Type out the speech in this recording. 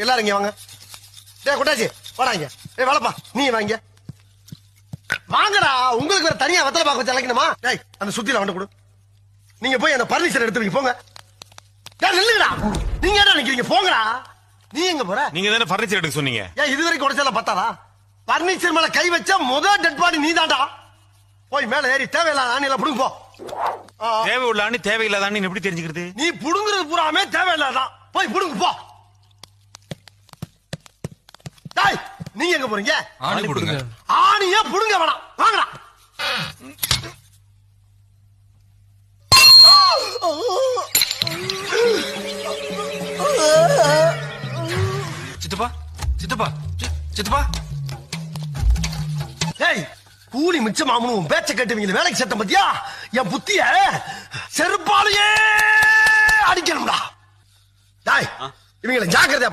எல்லாரும் இங்க வாங்க. டேய் குட்டாச்சி வாடாங்க. ஏய் வளப்பா நீ வாங்க. வாங்கடா, உங்களுக்கு வேற தனியா வெத்தலை பாக்க வச்சு அழைக்கணுமா? டேய் அந்த சுத்தில வந்து கொடு. நீங்க போய் அந்த பர்னிச்சர் எடுத்து வைங்க போங்க. டேய் நில்லுங்கடா. நீங்க என்ன நிக்கிறீங்க? போங்கடா. நீ எங்க போற? நீங்க தானே பர்னிச்சர் எடுக்க சொன்னீங்க. ஏன் இதுவரைக்கும் உடைச்சல பத்தாதா? பர்னிச்சர் மேல கை வச்ச முதல் டெட் பாடி நீதான்டா. போய் மேல ஏறி தேவையில்லாத ஆணில புடுங்க போ. தேவை உள்ள ஆணி தேவையில்லாத ஆணி எப்படி தெரிஞ்சுக்கிறது? நீ புடுங்குறது பூராமே தேவையில்லாதான். போய் புடுங்க போ. டேய் நீங்க எங்க போறீங்க? ஆணி புடுங்க. ஆணியே புடுங்க வேணாம். வாங்கடா. சித்தப்பா சித்தப்பா சித்தப்பா. ஏய் கூலி மிச்சமாமனு உன் பேச்ச கேட்டுவீங்க வேலைக்கு சேர்த்த பத்தியா? என் புத்திய செருப்பாலேயே அடிக்கணும்டா. டேய் இவங்களை ஜாக்கிரதை